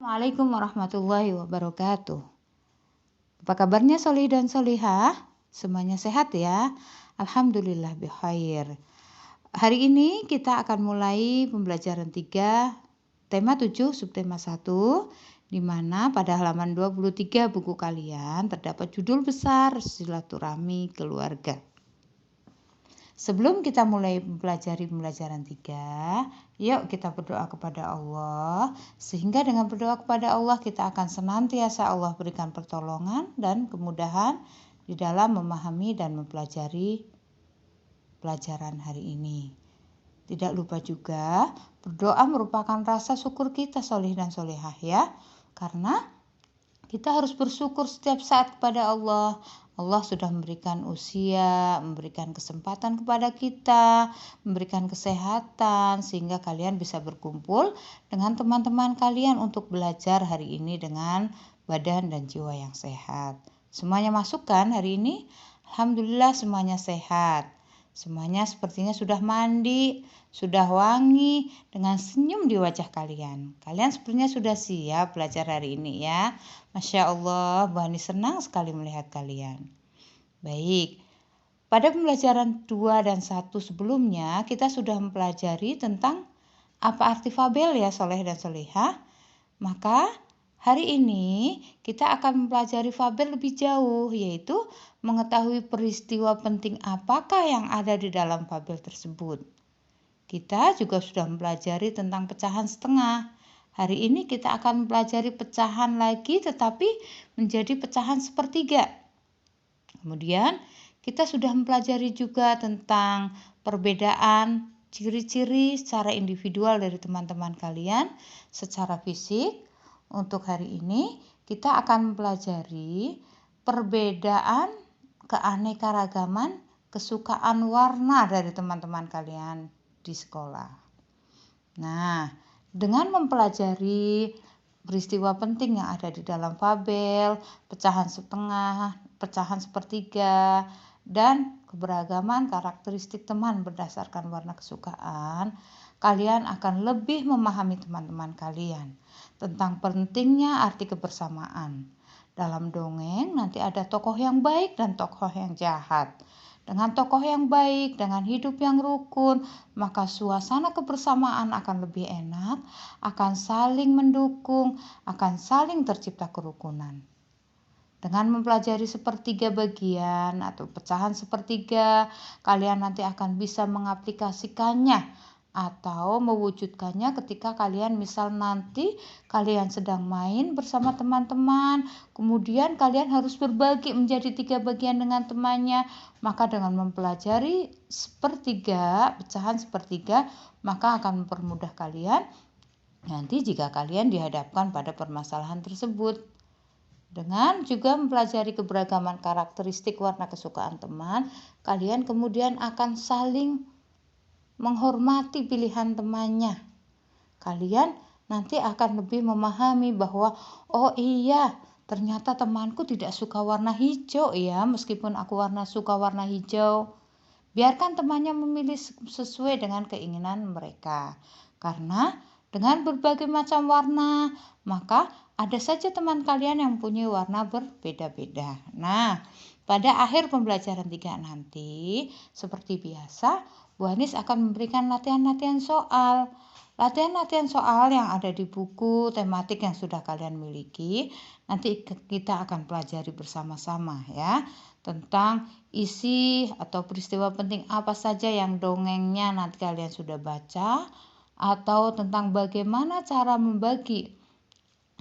Assalamualaikum warahmatullahi wabarakatuh. Apa kabarnya solih dan solihah? Semuanya sehat ya? Alhamdulillah bikhair. Hari ini kita akan mulai pembelajaran 3, tema 7, subtema 1, di mana pada halaman 23 buku kalian terdapat judul besar silaturahmi keluarga. Sebelum kita mulai mempelajari pembelajaran 3, yuk kita berdoa kepada Allah, sehingga dengan berdoa kepada Allah kita akan senantiasa Allah berikan pertolongan dan kemudahan di dalam memahami dan mempelajari pelajaran hari ini. Tidak lupa juga berdoa merupakan rasa syukur kita solih dan solihah ya, karena kita harus bersyukur setiap saat kepada Allah. Allah sudah memberikan usia, memberikan kesempatan kepada kita, memberikan kesehatan, sehingga kalian bisa berkumpul dengan teman-teman kalian untuk belajar hari ini dengan badan dan jiwa yang sehat. Semuanya masuk kan hari ini? Alhamdulillah semuanya sehat. Semuanya sepertinya sudah mandi, sudah wangi, dengan senyum di wajah kalian. Kalian sepertinya sudah siap belajar hari ini ya. Masya Allah, Bu Hani senang sekali melihat kalian. Baik, pada pembelajaran 2 dan 1 sebelumnya kita sudah mempelajari tentang apa arti fabel ya soleh dan solehah. Maka hari ini kita akan mempelajari fabel lebih jauh, yaitu mengetahui peristiwa penting apakah yang ada di dalam fabel tersebut. Kita juga sudah mempelajari tentang pecahan setengah. Hari ini kita akan mempelajari pecahan lagi tetapi menjadi pecahan sepertiga. Kemudian kita sudah mempelajari juga tentang perbedaan ciri-ciri secara individual dari teman-teman kalian secara fisik. Untuk hari ini kita akan mempelajari perbedaan keanekaragaman kesukaan warna dari teman-teman kalian di sekolah. Nah, dengan mempelajari peristiwa penting yang ada di dalam fabel, pecahan setengah, pecahan sepertiga, dan keberagaman karakteristik teman berdasarkan warna kesukaan, kalian akan lebih memahami teman-teman kalian tentang pentingnya arti kebersamaan. Dalam dongeng nanti ada tokoh yang baik dan tokoh yang jahat. Dengan tokoh yang baik, dengan hidup yang rukun, maka suasana kebersamaan akan lebih enak, akan saling mendukung, akan saling tercipta kerukunan. Dengan mempelajari sepertiga bagian atau pecahan sepertiga, kalian nanti akan bisa mengaplikasikannya atau mewujudkannya ketika kalian misal nanti kalian sedang main bersama teman-teman, kemudian kalian harus berbagi menjadi 3 bagian dengan temannya. Maka dengan mempelajari sepertiga, pecahan sepertiga, maka akan mempermudah kalian nanti jika kalian dihadapkan pada permasalahan tersebut. Dengan juga mempelajari keberagaman karakteristik warna kesukaan teman, kalian kemudian akan saling menghormati pilihan temannya. Kalian nanti akan lebih memahami bahwa oh iya, ternyata temanku tidak suka warna hijau ya, meskipun aku suka warna hijau. Biarkan temannya memilih sesuai dengan keinginan mereka. Karena dengan berbagai macam warna, maka ada saja teman kalian yang punya warna berbeda-beda. Nah, pada akhir pembelajaran 3 nanti, seperti biasa, Bu Hanis akan memberikan latihan-latihan soal. Latihan-latihan soal yang ada di buku tematik yang sudah kalian miliki, nanti kita akan pelajari bersama-sama ya, tentang isi atau peristiwa penting apa saja yang dongengnya nanti kalian sudah baca, atau tentang bagaimana cara membagi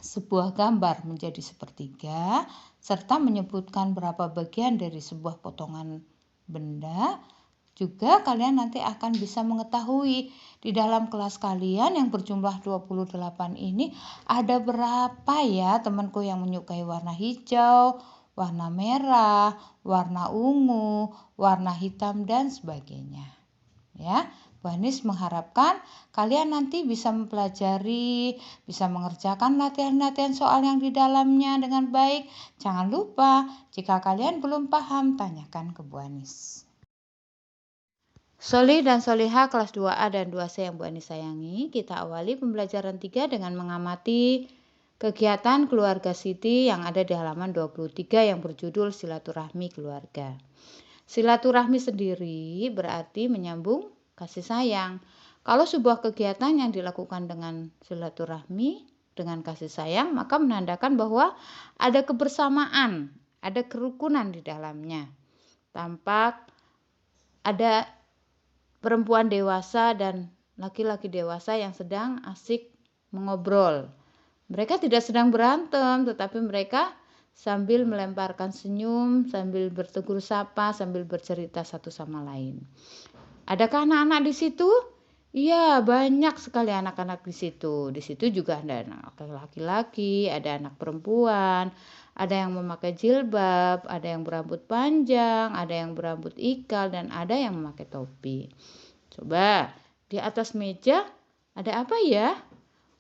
sebuah gambar menjadi sepertiga, serta menyebutkan berapa bagian dari sebuah potongan benda. Juga kalian nanti akan bisa mengetahui di dalam kelas kalian yang berjumlah 28 ini ada berapa ya temanku yang menyukai warna hijau, warna merah, warna ungu, warna hitam dan sebagainya. Ya, Bu Hanis mengharapkan kalian nanti bisa mempelajari, bisa mengerjakan latihan-latihan soal yang di dalamnya dengan baik. Jangan lupa, jika kalian belum paham, tanyakan ke Bu Hanis. Solih dan solihah kelas 2A dan 2C yang Bu Ani sayangi, kita awali pembelajaran 3 dengan mengamati kegiatan keluarga Siti yang ada di halaman 23 yang berjudul Silaturahmi Keluarga. Silaturahmi sendiri berarti menyambung kasih sayang. Kalau sebuah kegiatan yang dilakukan dengan silaturahmi, dengan kasih sayang, maka menandakan bahwa ada kebersamaan, ada kerukunan di dalamnya. Tampak ada perempuan dewasa dan laki-laki dewasa yang sedang asik mengobrol. Mereka tidak sedang berantem, tetapi mereka sambil melemparkan senyum, sambil bertegur sapa, sambil bercerita satu sama lain. Adakah anak-anak di situ? Iya, banyak sekali anak-anak di situ. Di situ juga ada anak laki-laki, ada anak perempuan, ada yang memakai jilbab, ada yang berambut panjang, ada yang berambut ikal, dan ada yang memakai topi. Coba, di atas meja ada apa ya?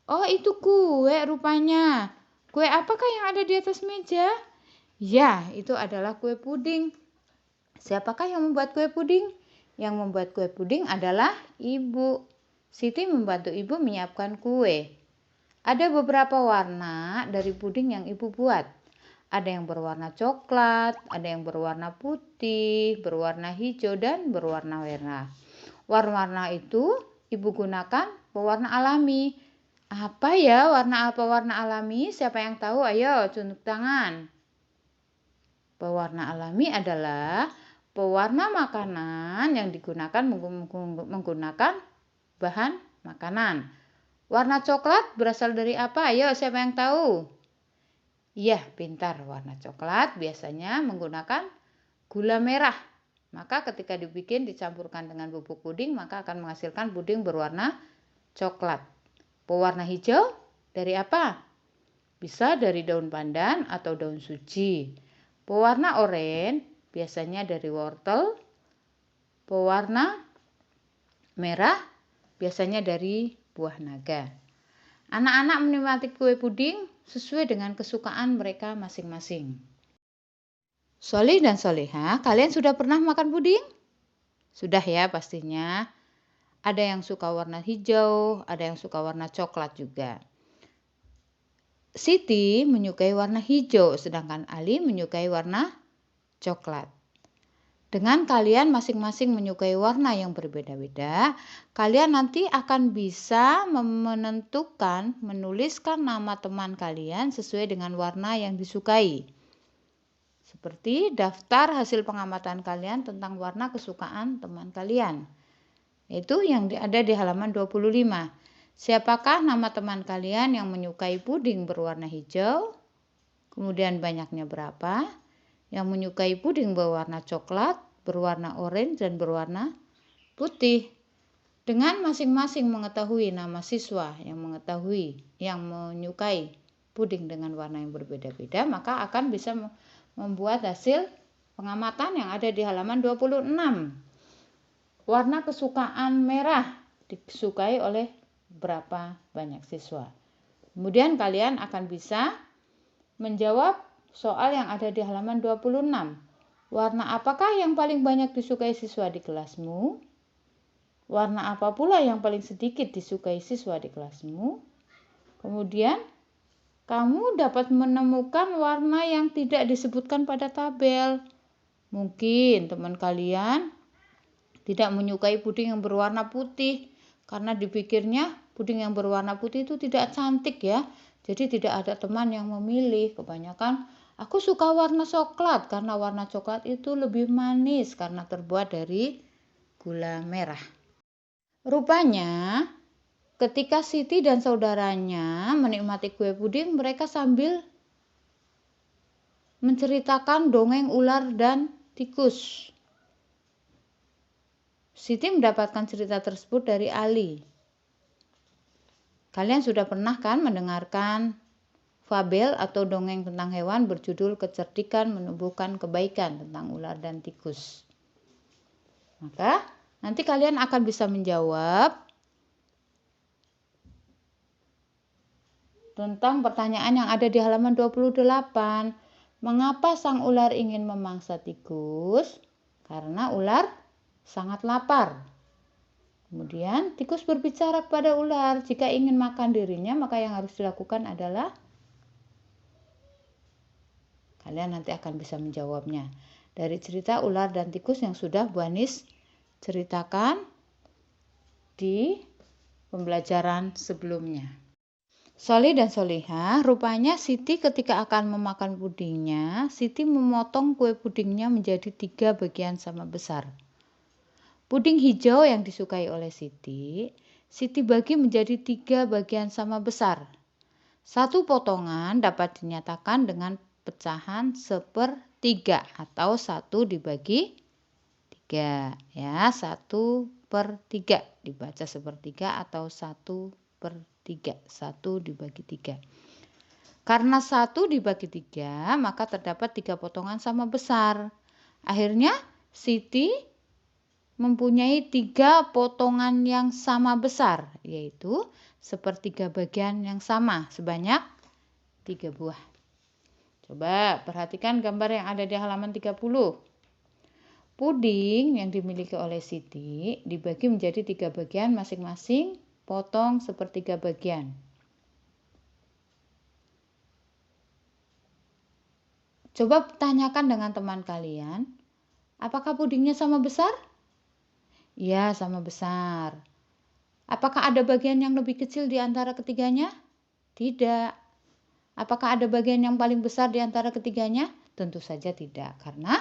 Oh, itu kue rupanya. Kue apakah yang ada di atas meja? Ya, itu adalah kue puding. Siapakah yang membuat kue puding? Yang membuat kue puding adalah ibu. Siti membantu ibu menyiapkan kue. Ada beberapa warna dari puding yang ibu buat. Ada yang berwarna coklat, ada yang berwarna putih, berwarna hijau, dan berwarna merah. Warna-warna itu ibu gunakan pewarna alami. Apa ya warna alami? Siapa yang tahu? Ayo tunjuk tangan. Pewarna alami adalah pewarna makanan yang digunakan menggunakan bahan makanan. Warna coklat berasal dari apa? Ayo, siapa yang tahu? Iya, pintar. Warna coklat biasanya menggunakan gula merah. Maka ketika dibikin dicampurkan dengan bubuk puding, maka akan menghasilkan puding berwarna coklat. Pewarna hijau dari apa? Bisa dari daun pandan atau daun suji. Pewarna oranye biasanya dari wortel. Pewarna merah biasanya dari buah naga. Anak-anak menikmati kue puding sesuai dengan kesukaan mereka masing-masing. Solih dan Solihah, kalian sudah pernah makan puding? Sudah ya pastinya. Ada yang suka warna hijau, ada yang suka warna coklat juga. Siti menyukai warna hijau, sedangkan Ali menyukai warna coklat. Dengan kalian masing-masing menyukai warna yang berbeda-beda, kalian nanti akan bisa menentukan, menuliskan nama teman kalian sesuai dengan warna yang disukai. Seperti daftar hasil pengamatan kalian tentang warna kesukaan teman kalian. Itu yang ada di halaman 25. Siapakah nama teman kalian yang menyukai puding berwarna hijau? Kemudian banyaknya berapa? Yang menyukai puding berwarna coklat, berwarna oranye, dan berwarna putih. Dengan masing-masing mengetahui nama siswa yang menyukai puding dengan warna yang berbeda-beda, maka akan bisa membuat hasil pengamatan yang ada di halaman 26. Warna kesukaan merah disukai oleh berapa banyak siswa. Kemudian kalian akan bisa menjawab soal yang ada di halaman 26. Warna apakah yang paling banyak disukai siswa di kelasmu? Warna apa pula yang paling sedikit disukai siswa di kelasmu? Kemudian kamu dapat menemukan warna yang tidak disebutkan pada tabel. Mungkin teman kalian tidak menyukai puding yang berwarna putih karena dipikirnya puding yang berwarna putih itu tidak cantik ya. Jadi tidak ada teman yang memilih. Kebanyakan aku suka warna coklat karena warna coklat itu lebih manis karena terbuat dari gula merah. Rupanya ketika Siti dan saudaranya menikmati kue puding, mereka sambil menceritakan dongeng ular dan tikus. Siti mendapatkan cerita tersebut dari Ali. Kalian sudah pernah kan mendengarkan fabel atau dongeng tentang hewan berjudul Kecerdikan Menumbuhkan Kebaikan tentang ular dan tikus. Maka nanti kalian akan bisa menjawab tentang pertanyaan yang ada di halaman 28. Mengapa sang ular ingin memangsa tikus? Karena ular sangat lapar. Kemudian tikus berbicara kepada ular, jika ingin makan dirinya maka yang harus dilakukan adalah Kalian nanti akan bisa menjawabnya dari cerita ular dan tikus yang sudah Bu Anis ceritakan di pembelajaran sebelumnya. Soli dan Solihah, rupanya Siti ketika akan memakan pudingnya, Siti memotong kue pudingnya menjadi 3 bagian sama besar. Puding hijau yang disukai oleh Siti, Siti bagi menjadi 3 bagian sama besar. Satu potongan dapat dinyatakan dengan pecahan 1/3 atau 1 dibagi 3. Ya, 1/3 dibaca 1/3 atau 1/3. 1 dibagi 3. Karena 1 dibagi 3, maka terdapat 3 potongan sama besar. Akhirnya Siti mempunyai 3 potongan yang sama besar, yaitu 1/3 bagian yang sama sebanyak 3 buah. Coba perhatikan gambar yang ada di halaman 30. Puding yang dimiliki oleh Siti dibagi menjadi 3 bagian, masing-masing potong 1/3 bagian. Coba tanyakan dengan teman kalian, apakah pudingnya sama besar? Ya, sama besar. Apakah ada bagian yang lebih kecil di antara ketiganya? Tidak. Apakah ada bagian yang paling besar di antara ketiganya? Tentu saja tidak, karena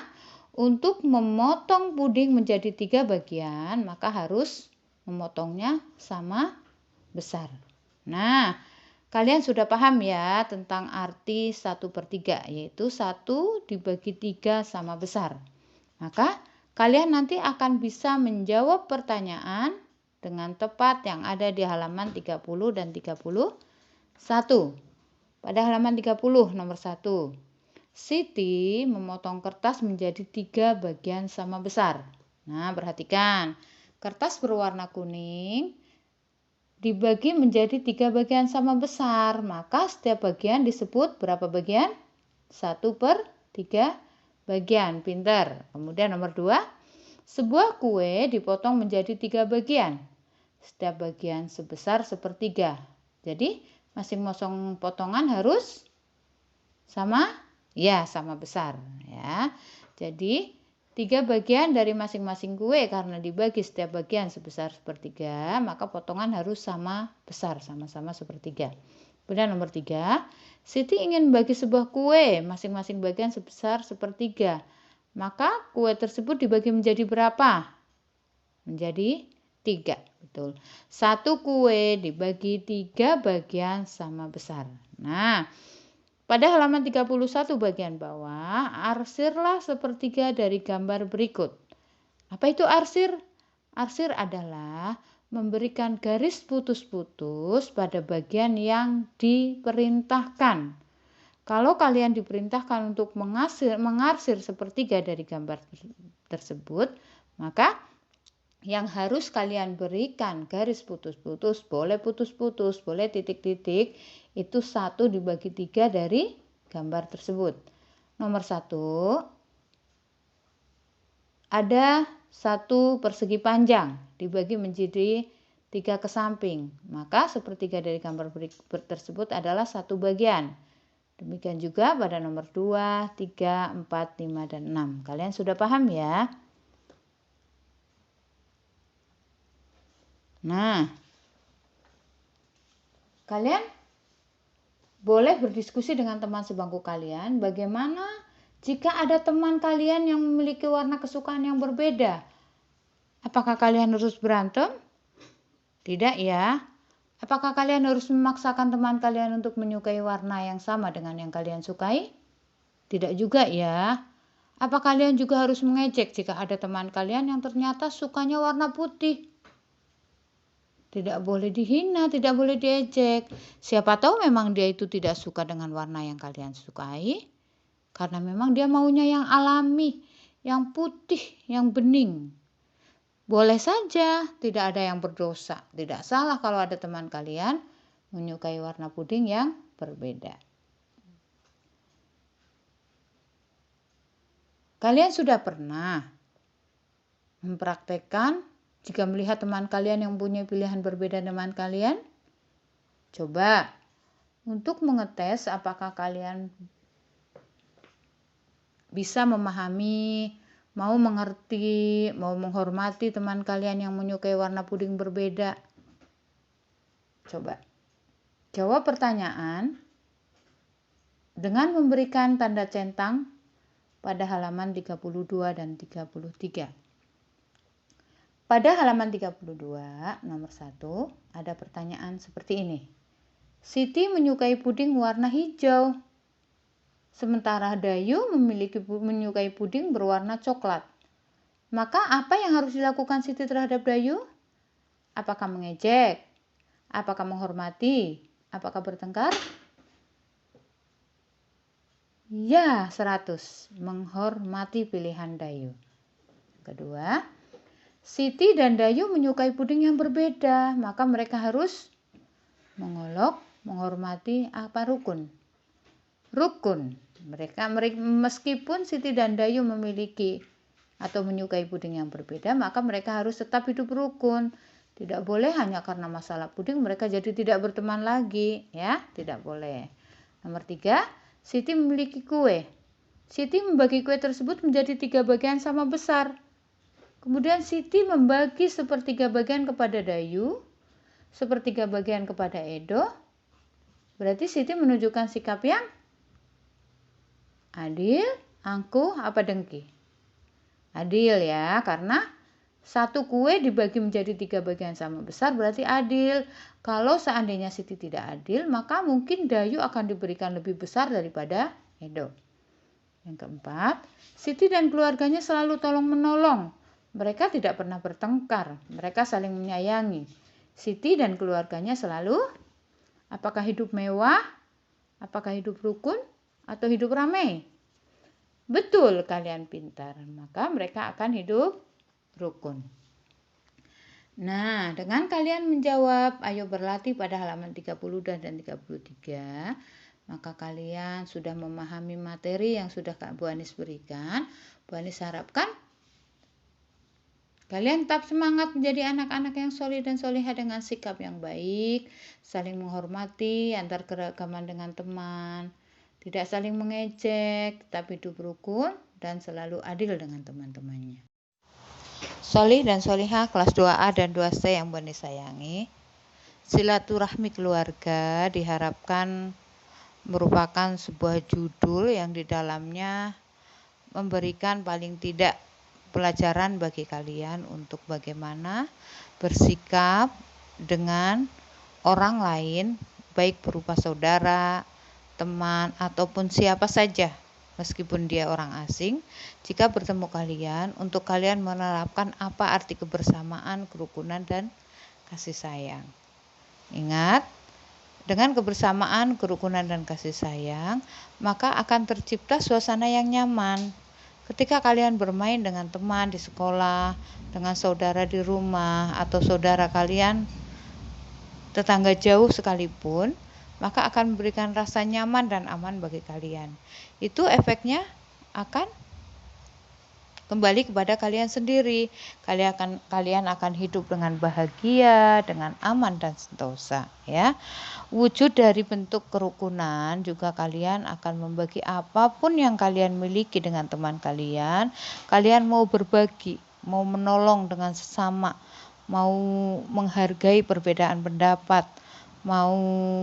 untuk memotong puding menjadi 3 bagian, maka harus memotongnya sama besar. Nah, kalian sudah paham ya tentang arti 1/3, yaitu 1 dibagi 3 sama besar. Maka kalian nanti akan bisa menjawab pertanyaan dengan tepat yang ada di halaman 30 dan 31. Pada halaman 30 nomor 1. Siti memotong kertas menjadi 3 bagian sama besar. Nah, perhatikan. Kertas berwarna kuning dibagi menjadi 3 bagian sama besar. Maka setiap bagian disebut berapa bagian? 1/3 bagian. Pintar. Kemudian nomor 2. Sebuah kue dipotong menjadi 3 bagian. Setiap bagian sebesar 1/3. Jadi masing-masing potongan harus sama? Ya, sama besar. Ya. Jadi 3 bagian dari masing-masing kue karena dibagi setiap bagian sebesar 1/3, maka potongan harus sama besar, sama-sama 1/3. Kemudian nomor 3, Siti ingin membagi sebuah kue, masing-masing bagian sebesar 1/3. Maka kue tersebut dibagi menjadi berapa? Menjadi 3. Betul. 1 kue dibagi 3 bagian sama besar. Nah, pada halaman 31 bagian bawah, arsirlah 1/3 dari gambar berikut. Apa itu arsir? Arsir adalah memberikan garis putus-putus pada bagian yang diperintahkan. Kalau kalian diperintahkan untuk mengarsir 1/3 dari gambar tersebut, maka yang harus kalian berikan garis putus-putus, boleh putus-putus, boleh titik-titik, itu 1 dibagi 3 dari gambar tersebut. Nomor 1, ada 1 persegi panjang dibagi menjadi 3 ke samping. Maka 1/3 dari gambar tersebut adalah 1 bagian. Demikian juga pada nomor 2, 3, 4, 5, dan 6. Kalian sudah paham ya? Nah, kalian boleh berdiskusi dengan teman sebangku kalian bagaimana jika ada teman kalian yang memiliki warna kesukaan yang berbeda. Apakah kalian harus berantem? Tidak ya. Apakah kalian harus memaksakan teman kalian untuk menyukai warna yang sama dengan yang kalian sukai? Tidak juga ya. Apa kalian juga harus mengejek jika ada teman kalian yang ternyata sukanya warna putih? Tidak boleh dihina, tidak boleh diejek. Siapa tahu memang dia itu tidak suka dengan warna yang kalian sukai. Karena memang dia maunya yang alami, yang putih, yang bening. Boleh saja, tidak ada yang berdosa. Tidak salah kalau ada teman kalian menyukai warna puding yang berbeda. Kalian sudah pernah mempraktekkan jika melihat teman kalian yang punya pilihan berbeda dengan kalian? Coba untuk mengetes apakah kalian bisa memahami, mau mengerti, mau menghormati teman kalian yang menyukai warna puding berbeda? Coba jawab pertanyaan dengan memberikan tanda centang pada halaman 32 dan 33. Pada halaman 32 nomor 1 ada pertanyaan seperti ini. Siti menyukai puding warna hijau, sementara Dayu menyukai puding berwarna coklat. Maka apa yang harus dilakukan Siti terhadap Dayu? Apakah mengejek? Apakah menghormati? Apakah bertengkar? Ya, 100. Menghormati pilihan Dayu. Kedua, Siti dan Dayu menyukai puding yang berbeda, maka mereka harus mengolok, menghormati, rukun. Rukun. Mereka meskipun Siti dan Dayu memiliki atau menyukai puding yang berbeda, maka mereka harus tetap hidup rukun. Tidak boleh hanya karena masalah puding mereka jadi tidak berteman lagi, ya, tidak boleh. Nomor 3, Siti memiliki kue. Siti membagi kue tersebut menjadi 3 bagian sama besar. Kemudian Siti membagi sepertiga bagian kepada Dayu, sepertiga bagian kepada Edo. Berarti Siti menunjukkan sikap yang adil, angkuh, apa dengki? Adil ya, karena satu kue dibagi menjadi 3 bagian sama besar berarti adil. Kalau seandainya Siti tidak adil, maka mungkin Dayu akan diberikan lebih besar daripada Edo. Yang keempat, Siti dan keluarganya selalu tolong menolong. Mereka tidak pernah bertengkar, mereka saling menyayangi. Siti dan keluarganya selalu, apakah hidup mewah, apakah hidup rukun, atau hidup ramai? Betul, kalian pintar, maka mereka akan hidup rukun. Nah, dengan kalian menjawab, ayo berlatih pada halaman 30 dan 33, maka kalian sudah memahami materi yang sudah Kak Bu Anis berikan. Bu Anis harapkan kalian tetap semangat menjadi anak-anak yang soleh dan soleha dengan sikap yang baik, saling menghormati antar keragaman dengan teman, tidak saling mengejek, tapi hidup rukun dan selalu adil dengan teman-temannya. Solih dan solihah kelas 2A dan 2C yang Bu Anis sayangi, silaturahmi keluarga diharapkan merupakan sebuah judul yang di dalamnya memberikan paling tidak pelajaran bagi kalian untuk bagaimana bersikap dengan orang lain, baik berupa saudara, teman, ataupun siapa saja, meskipun dia orang asing. Jika bertemu kalian, untuk kalian menerapkan apa arti kebersamaan, kerukunan, dan kasih sayang. Ingat, dengan kebersamaan, kerukunan, dan kasih sayang, maka akan tercipta suasana yang nyaman. Ketika kalian bermain dengan teman di sekolah, dengan saudara di rumah, atau saudara kalian tetangga jauh sekalipun, maka akan memberikan rasa nyaman dan aman bagi kalian. Itu efeknya akan kembali kepada kalian sendiri. Kalian akan hidup dengan bahagia, dengan aman dan sentosa, ya. Wujud dari bentuk kerukunan juga kalian akan membagi apapun yang kalian miliki dengan teman kalian. Kalian mau berbagi, mau menolong dengan sesama, mau menghargai perbedaan pendapat, mau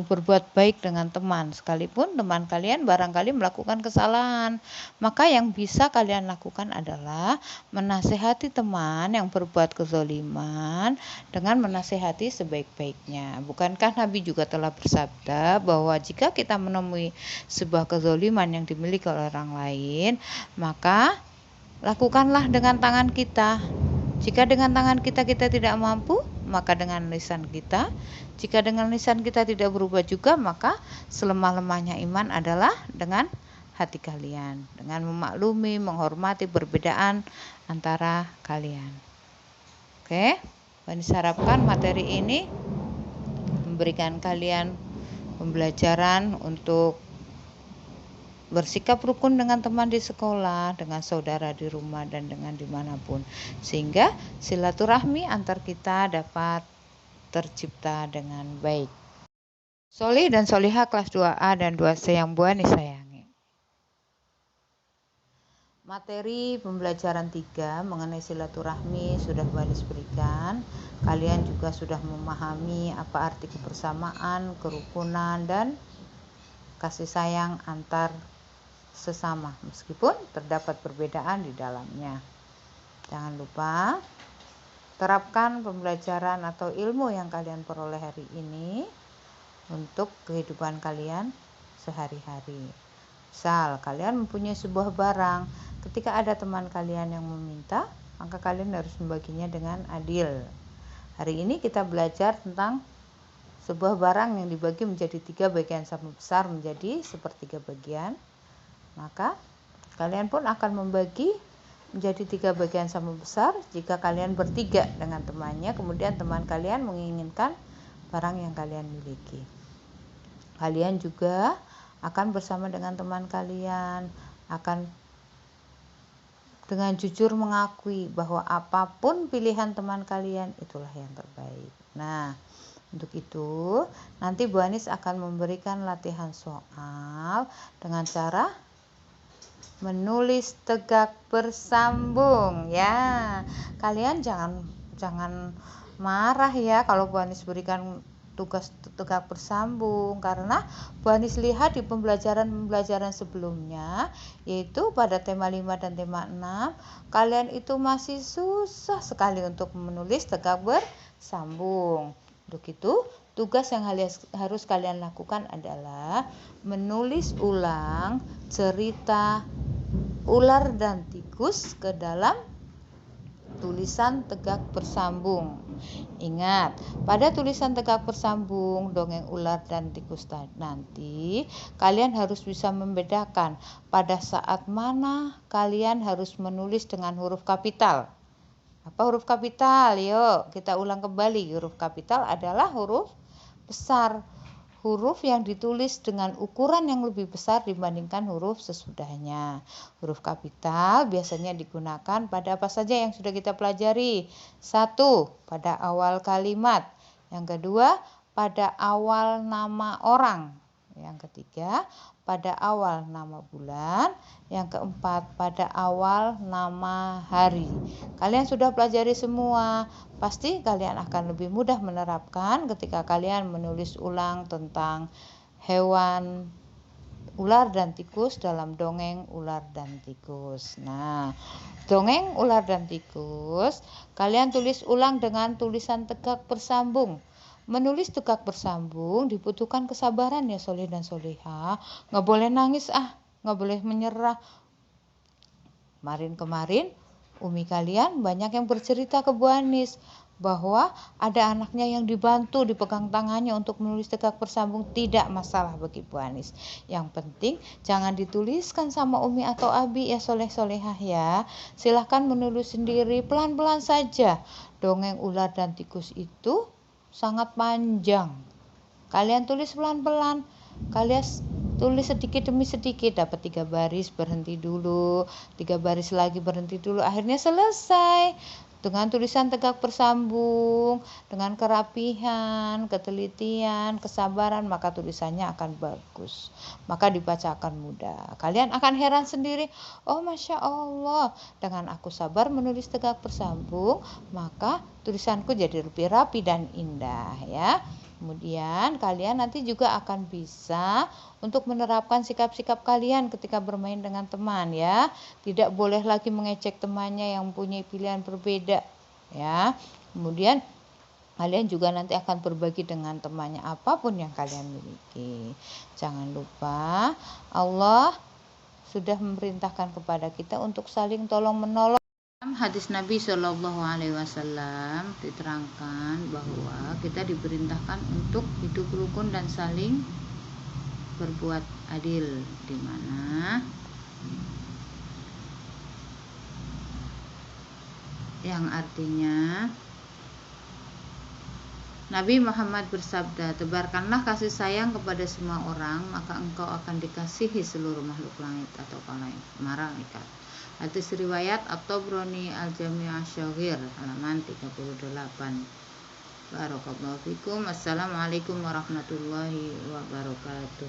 berbuat baik dengan teman, sekalipun teman kalian barangkali melakukan kesalahan. Maka yang bisa kalian lakukan adalah menasehati teman yang berbuat kezoliman dengan menasehati sebaik-baiknya. Bukankah Nabi juga telah bersabda bahwa jika kita menemui sebuah kezoliman yang dimiliki oleh orang lain, maka lakukanlah dengan tangan kita. Jika dengan tangan kita tidak mampu, maka dengan lisan kita. Jika dengan lisan kita tidak berubah juga, maka selemah-lemahnya iman adalah dengan hati kalian, dengan memaklumi, menghormati perbedaan antara kalian. Oke, saya harapkan materi ini memberikan kalian pembelajaran untuk bersikap rukun dengan teman di sekolah, dengan saudara di rumah, dan dengan dimanapun, sehingga silaturahmi antar kita dapat tercipta dengan baik. Solih dan solihah kelas 2A dan 2C yang Bu Anis sayangi. Materi pembelajaran 3 mengenai silaturahmi sudah Banis berikan. Kalian juga sudah memahami apa arti kebersamaan, kerukunan, dan kasih sayang antar sesama, meskipun terdapat perbedaan di dalamnya. Jangan lupa terapkan pembelajaran atau ilmu yang kalian peroleh hari ini untuk kehidupan kalian sehari-hari. Misal kalian mempunyai sebuah barang, ketika ada teman kalian yang meminta, maka kalian harus membaginya dengan adil. Hari ini kita belajar tentang sebuah barang yang dibagi menjadi 3 bagian sama besar menjadi sepertiga bagian. Maka kalian pun akan membagi menjadi 3 bagian sama besar jika kalian bertiga dengan temannya, kemudian teman kalian menginginkan barang yang kalian miliki. Kalian juga akan bersama dengan teman kalian, akan dengan jujur mengakui bahwa apapun pilihan teman kalian itulah yang terbaik. Nah, untuk itu nanti Bu Anis akan memberikan latihan soal dengan cara menulis tegak bersambung ya. Kalian jangan marah ya kalau Bu Anis berikan tugas tegak bersambung, karena Bu Anis lihat di pembelajaran sebelumnya, yaitu pada tema 5 dan tema 6, kalian itu masih susah sekali untuk menulis tegak bersambung. Untuk itu, tugas yang harus kalian lakukan adalah menulis ulang cerita ular dan tikus ke dalam tulisan tegak bersambung. Ingat, pada tulisan tegak bersambung dongeng ular dan tikus nanti kalian harus bisa membedakan pada saat mana kalian harus menulis dengan huruf kapital. Apa huruf kapital? Yuk kita ulang kembali. Huruf kapital adalah huruf besar, huruf yang ditulis dengan ukuran yang lebih besar dibandingkan huruf sesudahnya. Huruf kapital biasanya digunakan pada apa saja yang sudah kita pelajari. 1. Pada awal kalimat. Yang kedua, pada awal nama orang. Yang ketiga, pada awal nama bulan. Yang keempat, pada awal nama hari. Kalian sudah pelajari semua. Pasti kalian akan lebih mudah menerapkan ketika kalian menulis ulang tentang hewan ular dan tikus dalam dongeng ular dan tikus. Nah, dongeng ular dan tikus kalian tulis ulang dengan tulisan tegak bersambung. Menulis tegak bersambung dibutuhkan kesabaran ya soleh dan soleha. Nggak boleh nangis nggak boleh menyerah. Kemarin Umi kalian banyak yang bercerita ke Bu Anis bahwa ada anaknya yang dibantu dipegang tangannya untuk menulis tegak bersambung. Tidak masalah bagi Bu Anis. Yang penting jangan dituliskan sama Umi atau Abi ya soleh-solehah ya. Silahkan menulis sendiri pelan-pelan saja. Dongeng ular dan tikus itu sangat panjang. Kalian tulis pelan-pelan. Kalian tulis sedikit demi sedikit, dapat 3 baris berhenti dulu, 3 baris lagi berhenti dulu, akhirnya selesai. Dengan tulisan tegak bersambung, dengan kerapihan, ketelitian, kesabaran, maka tulisannya akan bagus, maka dibaca akan mudah. Kalian akan heran sendiri, oh Masya Allah, dengan aku sabar menulis tegak bersambung, maka tulisanku jadi lebih rapi dan indah ya. Kemudian kalian nanti juga akan bisa untuk menerapkan sikap-sikap kalian ketika bermain dengan teman ya. Tidak boleh lagi mengejek temannya yang mempunyai pilihan berbeda ya. Kemudian kalian juga nanti akan berbagi dengan temannya apapun yang kalian miliki. Jangan lupa Allah sudah memerintahkan kepada kita untuk saling tolong menolong. Hadis Nabi Shallallahu Alaihi Wasallam diterangkan bahwa kita diperintahkan untuk hidup rukun dan saling berbuat adil, di mana yang artinya Nabi Muhammad bersabda, tebarkanlah kasih sayang kepada semua orang, maka engkau akan dikasihi seluruh makhluk langit atau malaikat. Hadis riwayat At-Tabrani Al-Jami' Asy-Syaghir halaman 38. Barakallahu fikum. Assalamualaikum warahmatullahi wabarakatuh.